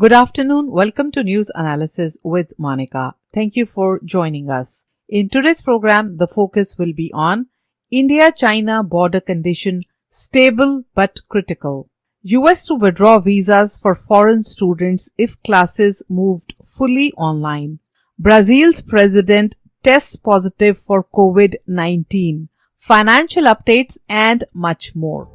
Good afternoon. Welcome to News Analysis with Monica. Thank you for joining us. In today's program, the focus will be on India-China border condition stable but critical. US to withdraw visas for foreign students if classes moved fully online. Brazil's president tests positive for COVID-19. Financial updates and much more.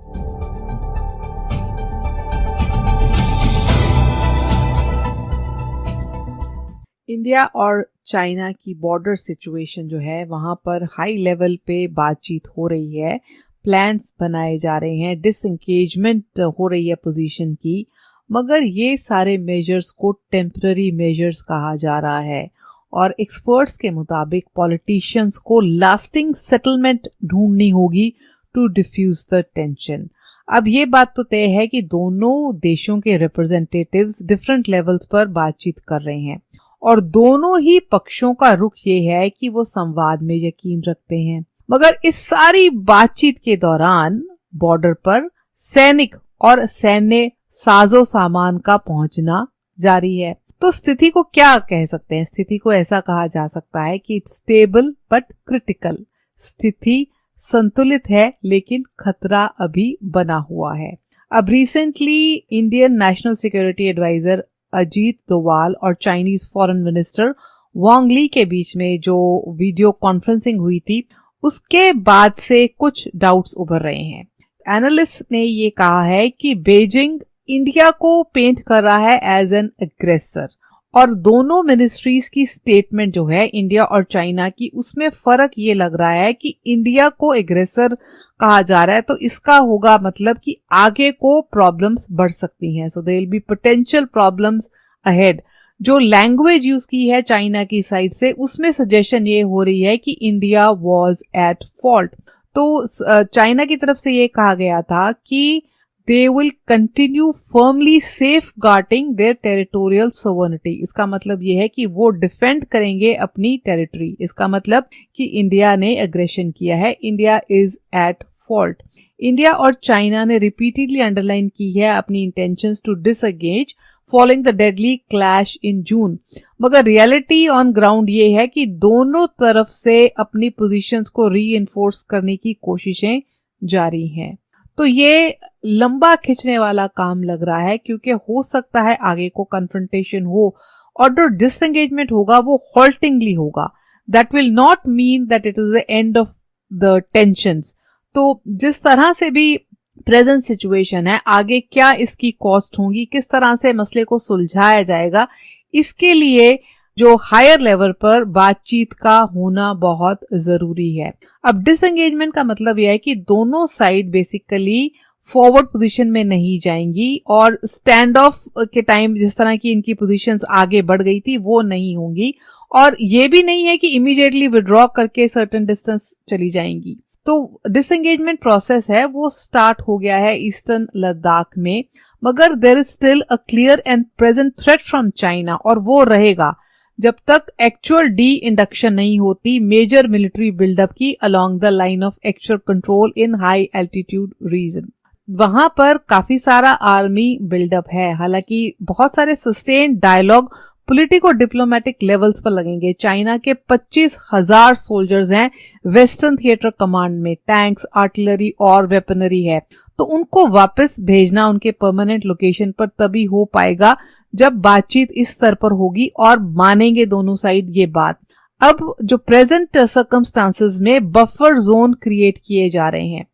India और China की border situation जो है वहां पर high level पे बातचीत हो रही है, प्लान्स बनाए जा रहे हैं, डिसएंगेजमेंट हो रही है पोजीशन की, मगर ये सारे मेजर्स को टेम्पररी मेजर्स कहा जा रहा है और एक्सपर्ट्स के मुताबिक पॉलिटिशियंस को लास्टिंग सेटलमेंट ढूंढनी होगी टू डिफ्यूज द टेंशन। अब ये बात तो तय है कि दोनों देशों के रिप्रेजेंटेटिव्स डिफरेंट लेवल्स पर बातचीत कर रहे हैं और दोनों ही पक्षों का रुख ये है कि वो संवाद में यकीन रखते हैं। मगर इस सारी बातचीत के दौरान बॉर्डर पर सैनिक और सैन्य साजो सामान का पहुंचना जारी है। तो स्थिति को क्या कह सकते हैं? स्थिति को ऐसा कहा जा सकता है कि इट्स स्टेबल बट क्रिटिकल। स्थिति संतुलित है लेकिन खतरा अभी बना हुआ है। अब recently Indian national security adviser Ajit Doval और Chinese foreign minister Wang Li के बीच में जो वीडियो कॉन्फ्रेंसिंग हुई थी, उसके बाद से कुछ डाउट्स उभर रहे हैं। एनालिस्ट ने ये कहा है कि बीजिंग इंडिया को पेंट कर रहा है एज एन एग्रेसर और दोनों मिनिस्ट्रीज की स्टेटमेंट जो है इंडिया और चाइना की, उसमें फर्क ये लग रहा है कि इंडिया को एग्रेसर कहा जा रहा है तो इसका होगा मतलब कि आगे को प्रॉब्लम्स बढ़ सकती हैं। So there will be potential problems ahead. जो लैंग्वेज यूज की है चाइना की साइड से, उसमें सजेशन ये हो रही है कि इंडिया वाज एट फॉल्ट। तो चाइना की तरफ से ये कहा गया था कि they will continue firmly safeguarding their territorial sovereignty। इसका मतलब ये है कि वो डिफेंड करेंगे अपनी टेरिटरी। इसका मतलब कि इंडिया ने एग्रेशन किया है, India is at fault. India और चाइना ने रिपीटेडली अंडरलाइन की है अपनी intentions to disengage following the deadly clash in June. मगर रियलिटी ऑन ग्राउंड ये है कि दोनों तरफ से अपनी पोजीशंस को रीइंफोर्स करने की कोशिशें जारी हैं। तो ये लंबा खिंचने वाला काम लग रहा है क्योंकि हो सकता है आगे को कन्फ्रंटेशन हो और जो डिसएंगेजमेंट होगा वो हॉल्टिंगली होगा। That will not mean that it is the end of the tensions. तो जिस तरह से भी प्रेजेंट सिचुएशन है, आगे क्या इसकी कॉस्ट होंगी, किस तरह से मसले को सुलझाया जाएगा, इसके लिए जो हायर लेवल पर बातचीत का होना बहुत जरूरी है। अब डिसएंगेजमेंट का मतलब यह है कि दोनों साइड बेसिकली फॉरवर्ड पोजीशन में नहीं जाएंगी और स्टैंड ऑफ के टाइम जिस तरह की इनकी पोजीशंस आगे बढ़ गई थी वो नहीं होंगी और ये भी नहीं है कि इमीडिएटली विड्रॉ करके सर्टेन डिस्टेंस चली जाएंगी। तो डिसएंगेजमेंट प्रोसेस है वो स्टार्ट हो गया है ईस्टर्न लद्दाख में, मगर there is still a clear and present threat from China और वो रहेगा जब तक एक्चुअल डी इंडक्शन नहीं होती मेजर मिलिट्री बिल्डअप की along the line of actual control in high altitude region. वहां पर काफी सारा आर्मी बिल्डअप है, हालांकि बहुत सारे sustain dialogue politico diplomatic levels पर लगेंगे। चाइना के 25,000 सोल्जर्स हैं वेस्टर्न थिएटर कमांड में, टैंक्स, आर्टिलरी और वेपनरी है, तो उनको वापस भेजना उनके परमानेंट लोकेशन पर तभी हो पाएगा जब बातचीत इस स्तर पर होगी और मानेंगे दोनों साइड ये बात। अब जो प्रेजेंट सर्कमस्टांसेस में बफर जोन क्रिएट किए जा रहे हैं,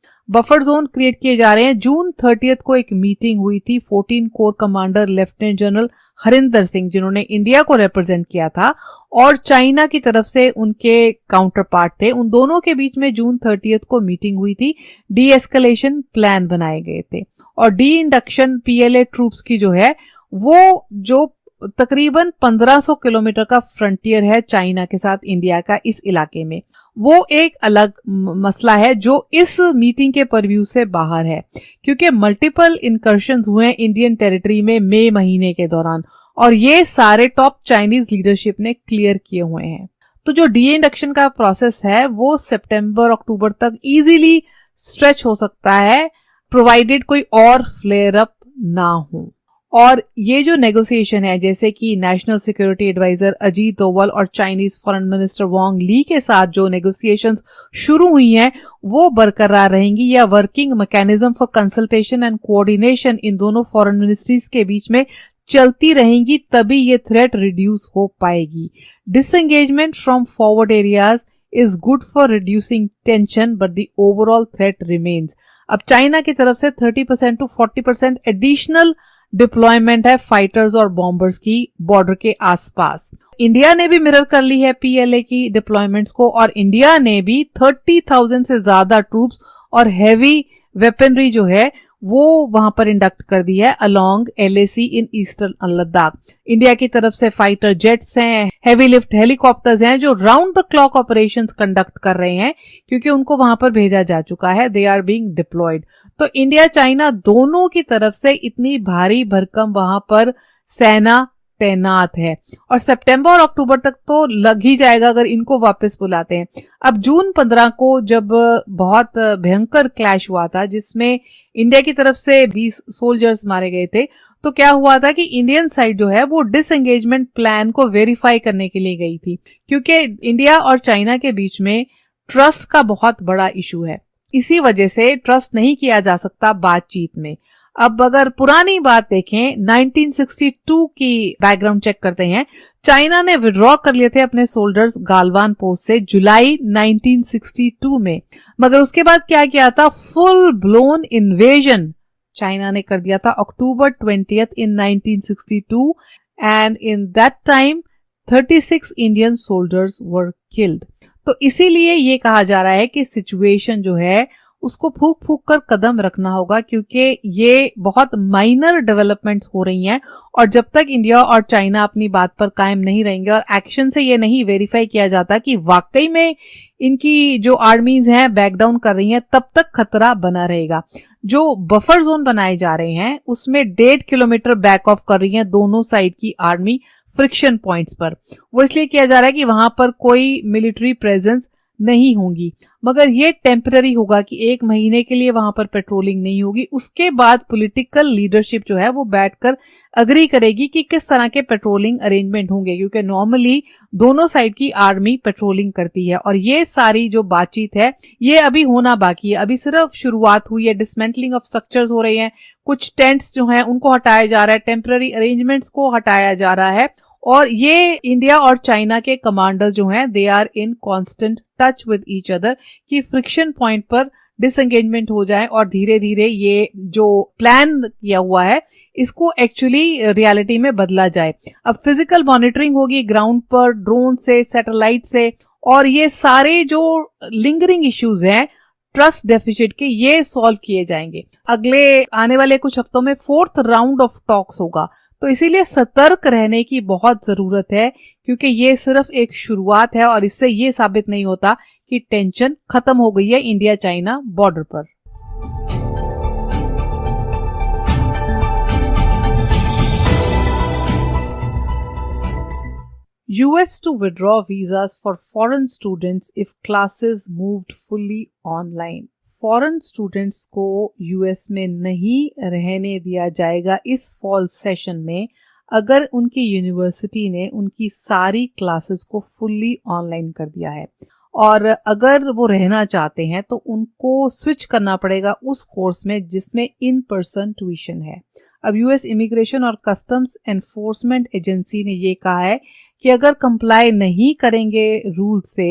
जून 30 को एक मीटिंग हुई थी 14 core commander lieutenant general Harinder Singh, जिन्होंने इंडिया को रिप्रेजेंट किया था, और चाइना की तरफ से उनके काउंटर पार्ट थे। उन दोनों के बीच में जून 30 को मीटिंग हुई थी, डी एस्केलेशन प्लान बनाए गए थे और डी इंडक्शन पीएलए ट्रूप्स की जो है वो जो तकरीबन 1500 किलोमीटर का फ्रंटियर है चाइना के साथ इंडिया का इस इलाके में, वो एक अलग मसला है जो इस मीटिंग के परव्यू से बाहर है, क्योंकि मल्टीपल इनकर्शंस हुए इंडियन टेरिटरी में मई महीने के दौरान और ये सारे टॉप चाइनीज लीडरशिप ने क्लियर किए हुए हैं। तो जो डी इंडक्शन का प्रोसेस है वो सितंबर अक्टूबर तक इजीली स्ट्रेच हो सकता है, प्रोवाइडेड कोई और फ्लेयर अप ना हो। और ये जो नेगोशिएशन है, जैसे कि national security adviser Ajit Doval और Chinese foreign minister Wang Li के साथ जो नेगोशिएशंस शुरू हुई हैं वो बरकरार रहेंगी, या working mechanism for consultation and coordination in दोनों फॉरेन मिनिस्ट्रीज के बीच में चलती रहेंगी, तभी ये थ्रेट रिड्यूस हो पाएगी। Disengagement from forward areas is good for reducing tension but the overall threat remains। अब चाइना की तरफ से 30% to 40% एडिशनल डिप्लॉयमेंट है फाइटर्स और बॉम्बर्स की बॉर्डर के आसपास। इंडिया ने भी मिरर कर ली है पीएलए की डिप्लॉयमेंट्स को, और इंडिया ने भी 30,000 से ज्यादा ट्रूप्स और हैवी वेपनरी जो है वो वहां पर इंडक्ट कर दी है along LAC in eastern Ladakh. India की तरफ से फाइटर जेट्स हैं, हेवी लिफ्ट हेलीकॉप्टर्स हैं जो round the clock operations conduct कर रहे हैं, क्योंकि उनको वहां पर भेजा जा चुका है, दे आर बीइंग डिप्लॉयड। तो इंडिया चाइना दोनों की तरफ से इतनी भारी भरकम वहां पर सेना तैनात है, और सितंबर और अक्टूबर तक तो लग ही जाएगा अगर इनको वापस बुलाते हैं। अब जून 15 को जब बहुत भयंकर क्लैश हुआ था जिसमें इंडिया की तरफ से 20 सोल्जर्स मारे गए थे, तो क्या हुआ था कि इंडियन साइड जो है वो डिसएंगेजमेंट प्लान को वेरीफाई करने के लिए गई थी, क्योंकि इंडिया और चाइना के बीच में ट्रस्ट का बहुत बड़ा इशू है। इसी वजह से ट्रस्ट नहीं किया जा सकता बातचीत में। अब अगर पुरानी बात देखें, 1962 की बैकग्राउंड चेक करते हैं, चाइना ने विड्रॉ कर लिए थे अपने सोल्जर्स गालवान पोस्ट से जुलाई 1962 में, मगर उसके बाद क्या किया था, फुल ब्लोन इन्वेजन चाइना ने कर दिया था अक्टूबर 20 इन 1962, and in that time 36 Indian soldiers were killed. तो इसीलिए ये कहा जा रहा है कि सिचुएशन जो है उसको फूक फूक कर कदम रखना होगा, क्योंकि ये बहुत माइनर डेवलपमेंट्स हो रही हैं, और जब तक इंडिया और चाइना अपनी बात पर कायम नहीं रहेंगे और एक्शन से ये नहीं वेरीफाई किया जाता कि वाकई में इनकी जो आर्मीज हैं बैक डाउन कर रही हैं, तब तक खतरा बना रहेगा। जो बफर जोन बनाए जा रहे हैं उसमें 1.5 किलोमीटर बैक ऑफ कर रही हैं दोनों साइड की आर्मी फ्रिक्शन पॉइंट्स पर। वो इसलिए किया जा रहा है कि वहां पर कोई मिलिट्री प्रेजेंस नहीं होंगी, मगर ये टेम्पररी होगा कि 1 महीने के लिए वहां पर पेट्रोलिंग नहीं होगी। उसके बाद पॉलिटिकल लीडरशिप जो है वो बैठकर अग्री करेगी कि किस तरह के पेट्रोलिंग अरेंजमेंट होंगे, क्योंकि नॉर्मली दोनों साइड की आर्मी पेट्रोलिंग करती है, और ये सारी जो बातचीत है ये अभी होना बाकी है। अभी सिर्फ शुरुआत हुई है, डिसमेंटलिंग ऑफ स्ट्रक्चर्स हो रही है, कुछ टेंट्स जो हैं उनको हटाया जा रहा है, टेम्पररी अरेंजमेंट्स को हटाया जा रहा है, और ये इंडिया और चाइना के कमांडर्स जो हैं they are in constant touch with each other कि फ्रिक्शन पॉइंट पर डिसएंगेजमेंट हो जाए और धीरे धीरे ये जो प्लान किया हुआ है इसको एक्चुअली रियलिटी में बदला जाए। अब फिजिकल मॉनिटरिंग होगी ग्राउंड पर ड्रोन से, सैटेलाइट से, और ये सारे जो लिंगरिंग इश्यूज हैं ट्रस्ट डेफिसिट के ये सॉल्व किए जाएंगे। अगले आने वाले कुछ हफ्तों में 4th राउंड ऑफ टॉक्स होगा, तो इसीलिए सतर्क रहने की बहुत जरूरत है, क्योंकि ये सिर्फ एक शुरुआत है और इससे ये साबित नहीं होता कि टेंशन खत्म हो गई है इंडिया चाइना बॉर्डर पर। US to withdraw visas for foreign students if classes moved fully online। Foreign students को यूएस में नहीं रहने दिया जाएगा इस फॉल सेशन में अगर उनकी यूनिवर्सिटी ने उनकी सारी क्लासेस को फुल्ली ऑनलाइन कर दिया है, और अगर वो रहना चाहते हैं तो उनको स्विच करना पड़ेगा उस कोर्स में जिसमें इन पर्सन ट्यूशन है। अब यूएस इमिग्रेशन और कस्टम्स एनफोर्समेंट एजेंसी ने ये कहा है कि अगर कंप्लाई नहीं करेंगे रूल से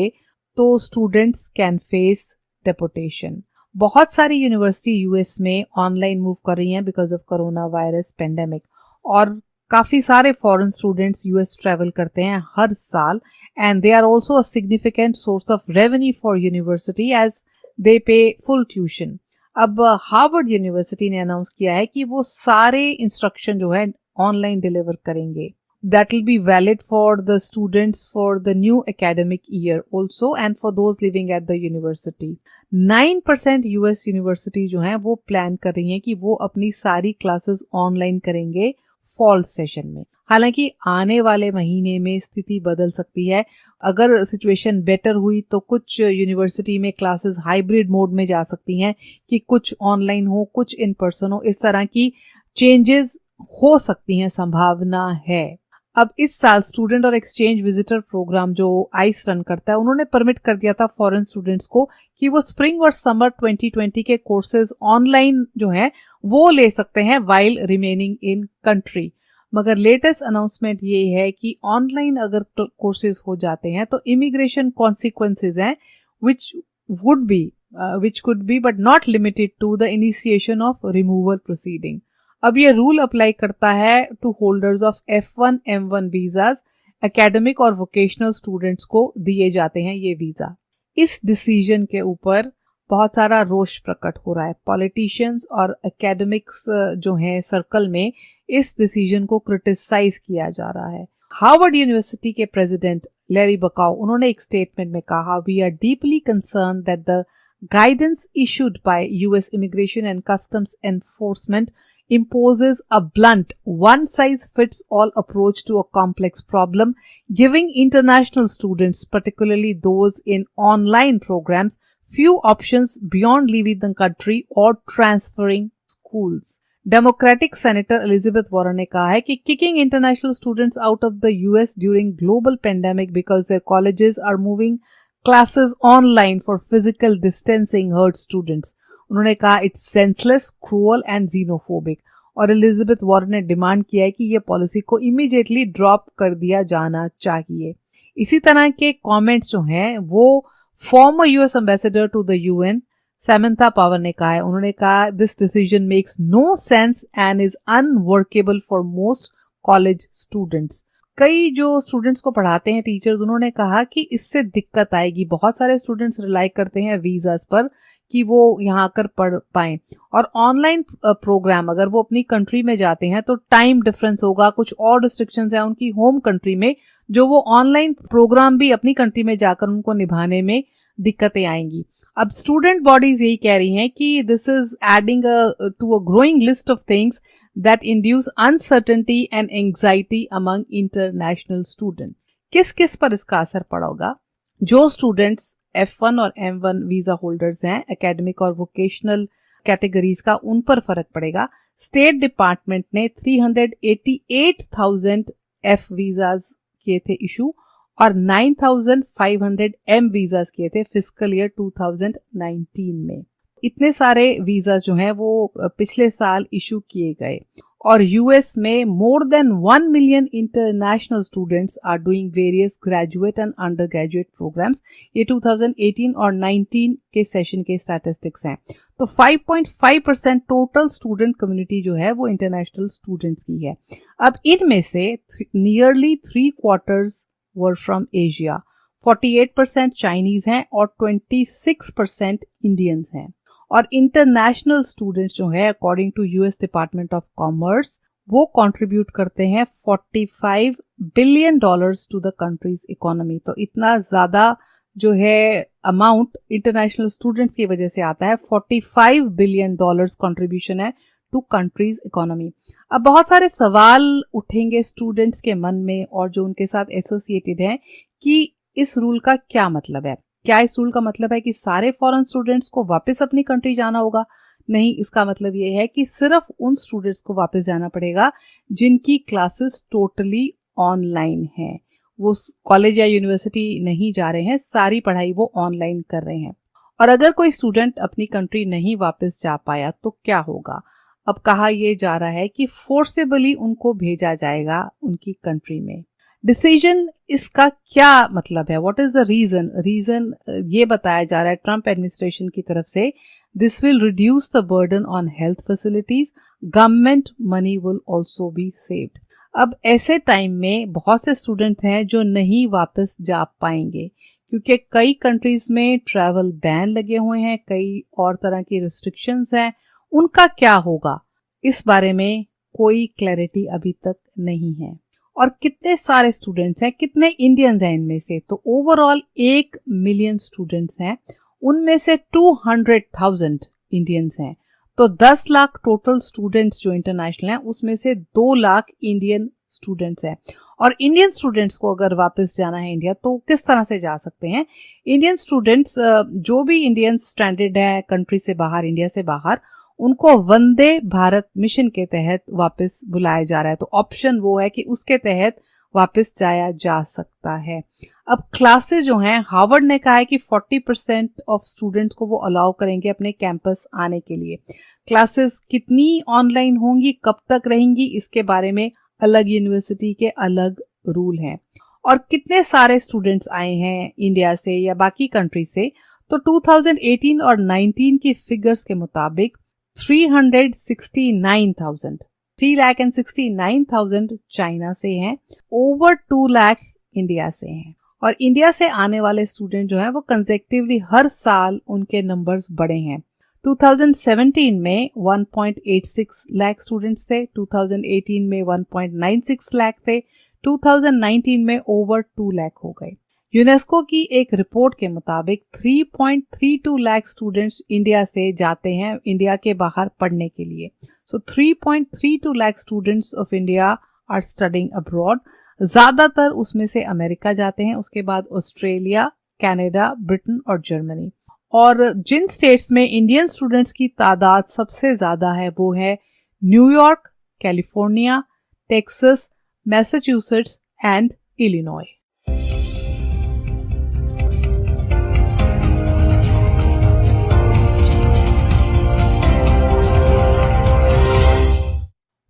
तो स्टूडेंट्स कैन फेस डेपोटेशन। बहुत सारी यूनिवर्सिटी यूएस में ऑनलाइन मूव कर रही हैं because of corona virus pandemic, और काफी सारे फॉरेन स्टूडेंट्स यूएस ट्रैवल करते हैं हर साल, and they are also a significant source of revenue for university as they pay full tuition. अब हार्वर्ड यूनिवर्सिटी ने अनाउंस किया है कि वो सारे इंस्ट्रक्शन जो है ऑनलाइन डिलीवर करेंगे। That will be valid for the students for the new academic year also and for those living at the university। 9% US university जो हैं वो प्लान कर रही हैं कि वो अपनी सारी क्लासेस ऑनलाइन करेंगे फॉल सेशन में। हालांकि आने वाले महीने में स्थिति बदल सकती है। अगर सिचुएशन बेटर हुई तो कुछ यूनिवर्सिटी में क्लासेस हाइब्रिड मोड में जा सकती हैं कि कुछ ऑनलाइन हो कुछ इन पर्सन हो। इस तरह की चेंजेस हो सकती हैं, संभावना है। अब इस साल स्टूडेंट और एक्सचेंज विजिटर प्रोग्राम जो आइस रन करता है, उन्होंने परमिट कर दिया था फॉरेन स्टूडेंट्स को कि वो स्प्रिंग और समर 2020 के कोर्सेज ऑनलाइन जो है वो ले सकते हैं वाइल रिमेनिंग इन कंट्री। मगर लेटेस्ट अनाउंसमेंट ये है कि ऑनलाइन अगर कोर्सेज हो जाते हैं तो इमिग्रेशन कॉन्सिक्वेंसेज हैं which could be but not limited to the initiation of removal proceeding। अब ये रूल अप्लाई करता है to holders of F1 M1 visas, academic और वोकेशनल स्टूडेंट्स को दिए जाते हैं ये वीजा। इस डिसीजन के ऊपर बहुत सारा रोष प्रकट हो रहा है। पॉलिटिशियंस और एकेडमिक्स जो है सर्कल में इस डिसीजन को क्रिटिसाइज किया जा रहा है। हार्वर्ड यूनिवर्सिटी के प्रेसिडेंट लैरी बकाउ, उन्होंने एक स्टेटमेंट में कहा, we are deeply concern that the guidance issued by US Immigration and Customs Enforcement imposes a blunt, one-size-fits-all approach to a complex problem, giving international students, particularly those in online programs, few options beyond leaving the country or transferring schools। Democratic senator Elizabeth Warren ने कहा है कि kicking international students out of the US during global pandemic because their colleges are moving classes online for physical distancing hurt students। उन्होंने कहा it's senseless, cruel and xenophobic। और Elizabeth Warren ने demand किया है कि यह पॉलिसी को immediately drop कर दिया जाना चाहिए। इसी तरह के कमेंट्स जो हैं वो former US ambassador to the UN Samantha Power ने कहा है। उन्होंने कहा this decision makes no sense and is unworkable for most college students. कई जो स्टूडेंट्स को पढ़ाते हैं टीचर्स, उन्होंने कहा कि इससे दिक्कत आएगी। बहुत सारे स्टूडेंट्स रिलाई करते हैं वीजास पर कि वो यहाँ आकर पढ़ पाएं, और ऑनलाइन प्रोग्राम अगर वो अपनी कंट्री में जाते हैं तो टाइम डिफरेंस होगा, कुछ और रिस्ट्रिक्शंस हैं उनकी होम कंट्री में जो वो ऑनलाइन प्रोग्राम भी अपनी कंट्री में जाकर उनको निभाने में दिक्कतें आएंगी। अब स्टूडेंट बॉडीज यही कह रही हैं कि this is adding to a growing list of things that induce uncertainty and anxiety among international students। किस किस पर इसका असर पड़ेगा? जो स्टूडेंट्स F1 और M1 वीजा होल्डर्स हैं, एकेडमिक और वोकेशनल कैटेगरीज का, उन पर फर्क पड़ेगा। स्टेट डिपार्टमेंट ने 388,000 F वीजाज किए थे इशू और 9,500 M वीजाज किए थे फिस्कल ईयर 2019 में। इतने सारे वीजा जो हैं वो पिछले साल इशू किए गए, और यूएस में more than 1 million international students are doing various graduate and undergraduate programmes. ये 2018 और 19 के सेशन के स्टैटिस्टिक्स हैं। तो 5.5% टोटल स्टूडेंट कम्युनिटी जो है वो इंटरनेशनल स्टूडेंट्स की है। अब इनमें से nearly 3/4 were from Asia, 48% Chinese हैं और 26% इंडियंस हैं। और इंटरनेशनल स्टूडेंट्स जो है according to US Department of Commerce वो कंट्रीब्यूट करते हैं $45 billion to the country's economy. तो इतना ज्यादा जो है अमाउंट इंटरनेशनल स्टूडेंट्स की वजह से आता है। $45 बिलियन कंट्रीब्यूशन है टू कंट्रीज इकोनॉमी। अब बहुत सारे सवाल उठेंगे स्टूडेंट्स के मन में और जो उनके साथ एसोसिएटेड हैं कि इस रूल का क्या मतलब है। क्या इस रूल का मतलब है कि सारे फॉरेन स्टूडेंट्स को वापस अपनी कंट्री जाना होगा? नहीं, इसका मतलब ये है कि सिर्फ उन स्टूडेंट्स को वापस जाना पड़ेगा जिनकी क्लासेस टोटली ऑनलाइन हैं। वो कॉलेज या यूनिवर्सिटी नहीं जा रहे हैं, सारी पढ़ाई वो ऑनलाइन कर रहे हैं। और अगर कोई स्टूडेंट अपनी कंट्री नहीं वापस जा पाया तो क्या होगा? अब कहा यह जा रहा है कि फोर्सेबली उनको भेजा जाएगा उनकी कंट्री में। डिसीजन इसका क्या मतलब है? व्हाट इज द रीजन ये बताया जा रहा है ट्रंप एडमिनिस्ट्रेशन की तरफ से, this will reduce the burden on health facilities, government money will also be saved. अब ऐसे टाइम में बहुत से स्टूडेंट्स हैं जो नहीं वापस जा पाएंगे क्योंकि कई कंट्रीज में ट्रैवल बैन लगे हुए हैं, कई और तरह की रिस्ट्रिक्शंस हैं। उनका क्या होगा इस बारे में कोई क्लैरिटी अभी तक नहीं है। और कितने सारे स्टूडेंट्स हैं, कितने इंडियंस हैं इनमें से? तो ओवरऑल 1 मिलियन स्टूडेंट्स हैं, उनमें से 200,000 इंडियंस हैं। तो 10 लाख टोटल स्टूडेंट्स जो इंटरनेशनल हैं उसमें से 2 लाख इंडियन स्टूडेंट्स हैं। और इंडियन स्टूडेंट्स को अगर वापस जाना है इंडिया तो किस तरह से जा सकते हैं? इंडियन स्टूडेंट्स जो भी इंडियंस स्ट्रैंडेड है कंट्री से बाहर, इंडिया से बाहर, उनको वंदे भारत मिशन के तहत वापस बुलाया जा रहा है। तो ऑप्शन वो है कि उसके तहत वापस जाया जा सकता है। अब क्लासेस जो हैं, हार्वर्ड ने कहा है कि 40% ऑफ स्टूडेंट्स को वो अलाउ करेंगे अपने कैंपस आने के लिए। क्लासेस कितनी ऑनलाइन होंगी, कब तक रहेंगी, इसके बारे में अलग यूनिवर्सिटी के अलग रूल हैं। और कितने सारे स्टूडेंट्स आए हैं इंडिया से या बाकी कंट्री से, तो 2018 और 19 की फिगर्स के मुताबिक 369,000 चाइना से हैं, ओवर 2 लाख इंडिया से हैं। और इंडिया से आने वाले स्टूडेंट जो हैं वो कंसेक्टिवली हर साल उनके नंबर्स बढ़े हैं। 2017 में 1.86 लाख स्टूडेंट्स थे, 2018 में 1.96 लाख थे, 2019 में ओवर 2 लाख हो गए। यूनेस्को की एक रिपोर्ट के मुताबिक 3.32 लाख स्टूडेंट्स इंडिया से जाते हैं इंडिया के बाहर पढ़ने के लिए। So 3.32 lakh students of India are studying abroad. ज्यादातर उसमें से अमेरिका जाते हैं, उसके बाद ऑस्ट्रेलिया, कनाडा, ब्रिटेन और जर्मनी। और जिन स्टेट्स में इंडियन स्टूडेंट्स की तादाद सबसे ज्यादा है वो है New York, California, Texas, Massachusetts and Illinois.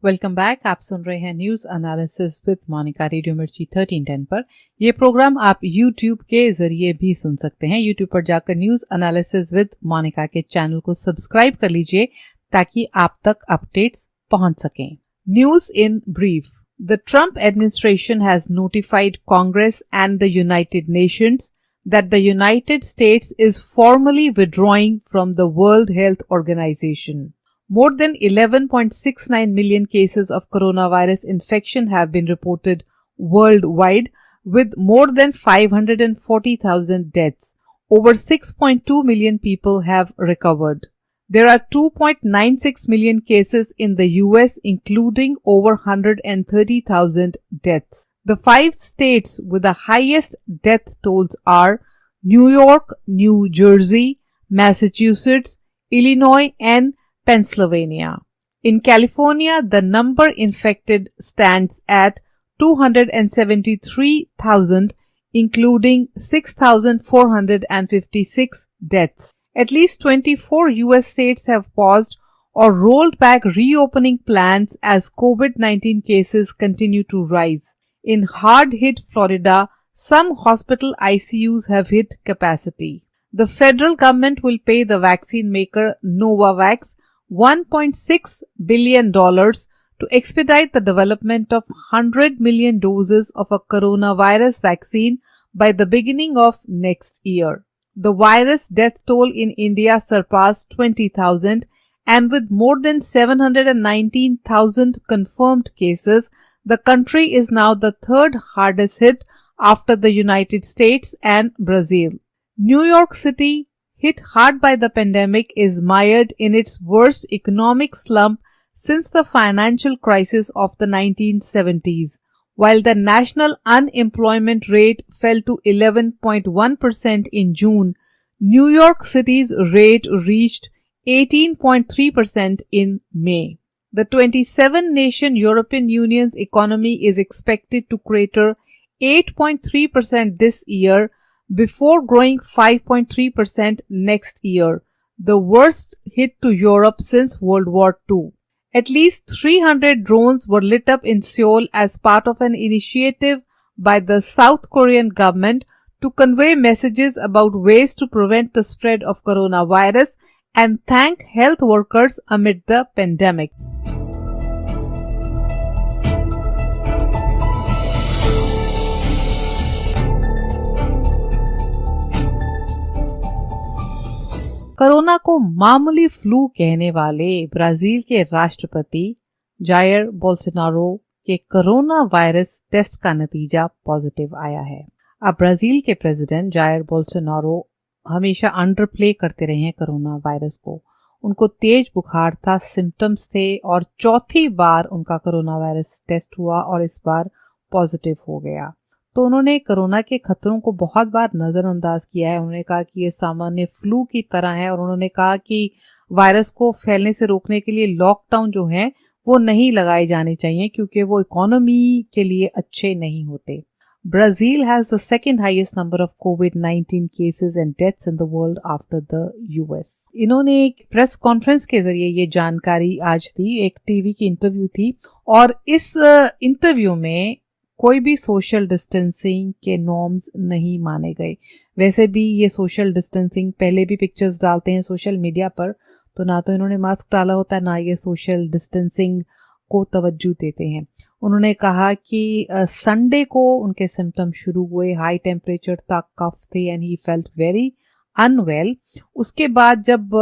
Welcome back. आप सुन रहे हैं news analysis with Monica radio Mirchi 1310 पर। यह प्रोग्राम आप यूट्यूब के जरिए भी सुन सकते हैं। यूट्यूब पर जाकर न्यूज एनालिसिस विद मोनिका के चैनल को सब्सक्राइब कर लीजिए ताकि आप तक अपडेट्स पहुंच सकें। News in brief. The Trump administration has notified Congress and the United Nations that the United States is formally withdrawing from the World Health Organization. More than 11.69 million cases of coronavirus infection have been reported worldwide, with more than 540,000 deaths. Over 6.2 million people have recovered. There are 2.96 million cases in the US, including over 130,000 deaths. The 5 states with the highest death tolls are New York, New Jersey, Massachusetts, Illinois, and Pennsylvania. In California, the number infected stands at 273,000, including 6,456 deaths. At least 24 US states have paused or rolled back reopening plans as COVID-19 cases continue to rise. In hard-hit Florida, some hospital ICUs have hit capacity. The federal government will pay the vaccine maker Novavax $1.6 billion to expedite the development of 100 million doses of a coronavirus vaccine by the beginning of next year. The virus death toll in India surpassed 20,000, and with more than 719,000 confirmed cases, the country is now the third hardest hit after the United States and Brazil. New York City, hit hard by the pandemic, is mired in its worst economic slump since the financial crisis of the 1970s. While the national unemployment rate fell to 11.1% in June, New York City's rate reached 18.3% in May. The 27-nation European Union's economy is expected to crater 8.3% this year before growing 5.3% next year, the worst hit to Europe since World War II. At least 300 drones were lit up in Seoul as part of an initiative by the South Korean government to convey messages about ways to prevent the spread of coronavirus and thank health workers amid the pandemic. Corona को मामूली flu कहने वाले Brazil के राष्ट्रपति Jair Bolsonaro के corona virus test का नतीजा positive आया है। अब ब्राजील के प्रेसिडेंट जायर बोल्सोनारो हमेशा अंडरप्ले करते रहे हैं कोरोना वायरस को। उनको तेज बुखार था, सिम्टम्स थे और चौथी बार उनका कोरोना वायरस टेस्ट हुआ और इस बार पॉजिटिव हो गया। तो उन्होंने कोरोना के खतरों को बहुत बार नज़रअंदाज किया है। उन्होंने कहा कि ये सामान्य फ्लू की तरह है और उन्होंने कहा कि वायरस को फैलने से रोकने के लिए लॉकडाउन जो है वो नहीं लगाए जाने चाहिए क्योंकि वो इकोनॉमी के लिए अच्छे नहीं होते। Brazil has the second highest number of COVID-19 cases and deaths in the world after the US. इन्होंने एक प्रेस कॉन्फ्रेंस के जरिए ये जानकारी आज दी, एक टीवी की इंटरव्यू थी और इस इंटरव्यू में कोई भी सोशल डिस्टेंसिंग के नॉर्म्स नहीं माने गए। वैसे भी ये सोशल डिस्टेंसिंग पहले भी पिक्चर्स डालते हैं सोशल मीडिया पर, तो ना तो इन्होंने मास्क डाला होता है ना ये सोशल डिस्टेंसिंग को तवज्जो देते हैं। उन्होंने कहा कि संडे को उनके सिम्टम शुरू हुए, हाई टेम्परेचर था, कफ थे and he felt very unwell. उसके बाद जब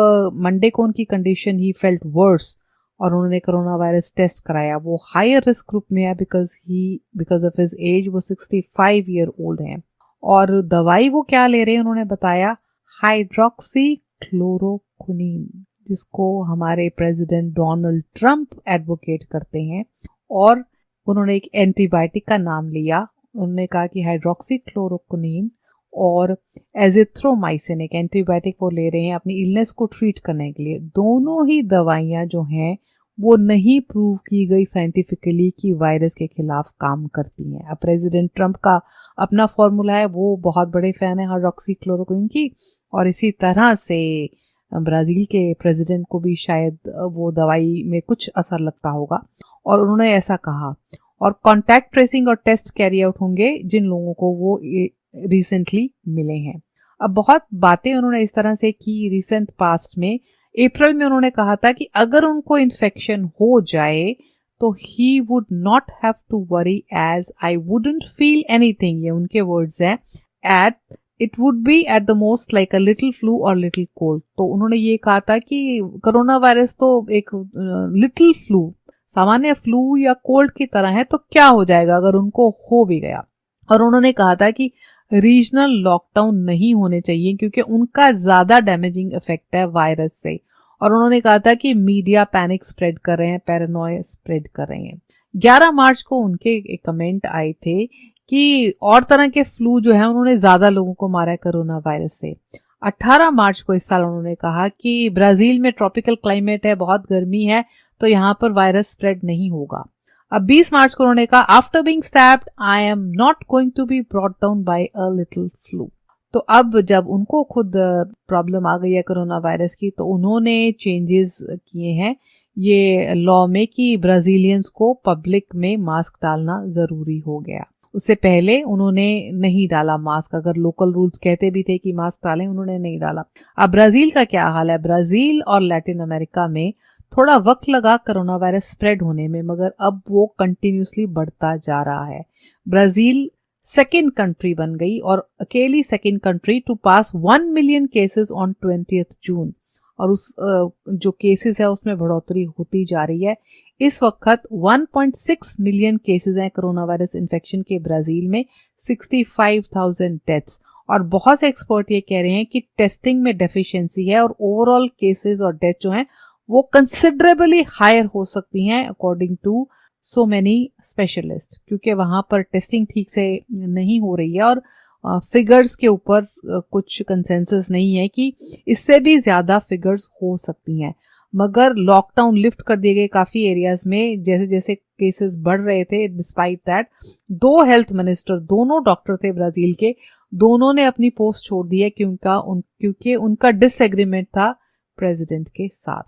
मंडे को उनकी कंडीशन ही फेल्ट वर्स और उन्होंने कोरोना वायरस टेस्ट कराया। वो हायर रिस्क ग्रुप में है बिकॉज ऑफ हिज एज, वो 65 ईयर ओल्ड हैं। और दवाई वो क्या ले रहे हैं उन्होंने बताया, हाइड्रोक्सी क्लोरोक्विनीन, जिसको हमारे प्रेसिडेंट डोनाल्ड ट्रंप एडवोकेट करते हैं। और उन्होंने एक एंटीबायोटिक का नाम लिया। उन्होंने कहा कि हाइड्रोक्सी क्लोरोक्विनीन और एजिथ्रोमाइसिन, एक एंटीबायोटिक वो ले रहे हैं अपनी इलनेस को ट्रीट करने के लिए। दोनों ही दवाइयां जो हैं वो नहीं प्रूव की गई साइंटिफिकली कि वायरस के खिलाफ काम करती हैं। अब प्रेसिडेंट ट्रंप का अपना फॉर्मूला है, वो बहुत बड़े फैन है हाइड्रोक्सी क्लोरोक्विनीन की, और इसी तरह से ब्राज़ील के प्रेसिडेंट को भी शायद वो दवाई में कुछ असर लगता होगा और उन्होंने ऐसा कहा। और कॉन्टैक्ट ट्रेसिंग और टेस्ट कैरी आउट होंगे जिन लोगों को वो रिसेंटली मिले हैं। अब बहुत बातें उन्होंने इस तरह से की रिसेंट पास्ट में। अप्रैल में उन्होंने कहा था कि अगर उनको इन्फेक्शन हो जाए तो he would not have to worry as I wouldn't feel anything, ये उनके वर्ड्स हैं, at it would be at the most like a little flu और लिटिल कोल्ड। तो उन्होंने ये कहा था कि कोरोना वायरस तो एक लिटिल फ्लू, सामान्य फ्लू या कोल्ड की तरह है, तो क्या हो जाएगा अगर उनको हो भी गया। और उन्होंने कहा था कि रीजनल लॉकडाउन नहीं होने चाहिए क्योंकि उनका ज्यादा डैमेजिंग इफेक्ट है वायरस से। और उन्होंने कहा था कि मीडिया पैनिक स्प्रेड कर रहे हैं, पैरानोया स्प्रेड कर रहे हैं। 11 मार्च को उनके एक कमेंट आए थे कि और तरह के फ्लू जो है उन्होंने ज्यादा लोगों को मारा है कोरोना वायरस से। 18 मार्च को इस साल उन्होंने कहा कि ब्राजील में ट्रॉपिकल क्लाइमेट है, बहुत गर्मी है, तो यहाँ पर वायरस स्प्रेड नहीं होगा। अब 20 मार्च को उन्होंने कहा, after being stabbed I am not going to be brought down by a little flu. तो अब जब उनको खुद प्रॉब्लम आ गई है कोरोना वायरस की, तो उन्होंने चेंजेस किए हैं ये लॉ में कि ब्राजीलियंस को पब्लिक में मास्क डालना जरूरी हो गया। उससे पहले उन्होंने नहीं डाला मास्क, अगर लोकल रूल्स कहते भी थे कि मास्क डालें, उन्होंने नहीं डाला। अब ब्राजील का क्या हाल है? ब्राजील और लैटिन अमेरिका में थोड़ा वक्त लगा कोरोना वायरस स्प्रेड होने में, मगर अब वो कंटिन्यूसली बढ़ता जा रहा है। ब्राजील सेकेंड कंट्री बन गई और अकेली second country to pass 1 million cases on 20 June. और उस जो केसेस है उसमें बढ़ोतरी होती जा रही है। इस वक्त 1.6 मिलियन केसेस हैं कोरोना वायरस इन्फेक्शन के ब्राजील में, 65,000 डेथ्स। और बहुत से एक्सपर्ट ये कह रहे हैं कि टेस्टिंग में डेफिशिएंसी है और ओवरऑल केसेस और डेथ जो हैं वो कंसिडरेबली हायर हो सकती हैं according to so many specialist, क्योंकि वहां पर टेस्टिंग ठीक से नहीं हो रही है और फिगर्स के ऊपर कुछ कंसेंसस नहीं है कि इससे भी ज्यादा फिगर्स हो सकती हैं। मगर लॉकडाउन लिफ्ट कर दिए गए काफी एरियाज में, जैसे जैसे केसेस बढ़ रहे थे। डिस्पाइट दैट 2 हेल्थ मिनिस्टर, दोनों डॉक्टर थे ब्राजील के, दोनों ने अपनी पोस्ट छोड़ दी है क्योंकि उनका डिसएग्रीमेंट था प्रेसिडेंट के साथ।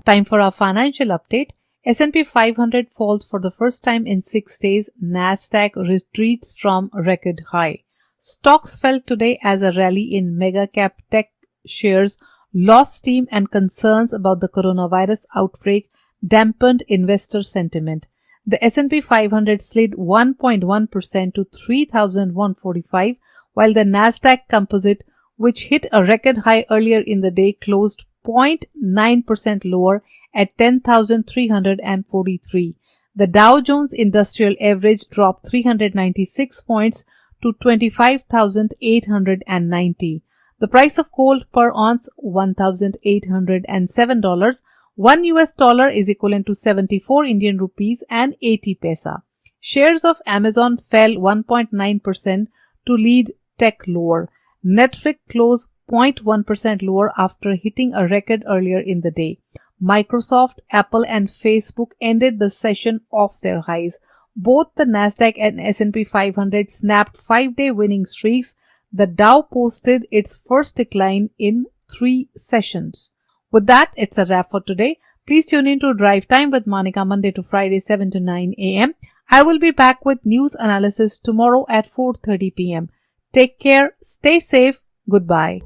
Time for our financial update. S&P 500 falls for the first time in 6 days. Nasdaq retreats from record high. Stocks fell today as a rally in mega cap tech shares lost steam and concerns about the coronavirus outbreak dampened investor sentiment. The S&P 500 slid 1.1% to 3,145, while the Nasdaq Composite, which hit a record high earlier in the day, closed 0.9% lower at 10,343. The Dow Jones Industrial Average dropped 396 points to 25,890. The price of gold per ounce $1,807, 1 US dollar is equivalent to 74 Indian rupees and 80 paisa. Shares of Amazon fell 1.9% to lead tech lower. Netflix closed 0.1% lower after hitting a record earlier in the day. Microsoft, Apple, and Facebook ended the session off their highs. Both the Nasdaq and S&P 500 snapped 5-day winning streaks. The Dow posted its first decline in 3 sessions. With that, it's a wrap for today. Please tune in to Drive Time with Monica Monday to Friday 7 to 9 a.m. I will be back with news analysis tomorrow at 4:30 p.m. Take care, stay safe, goodbye.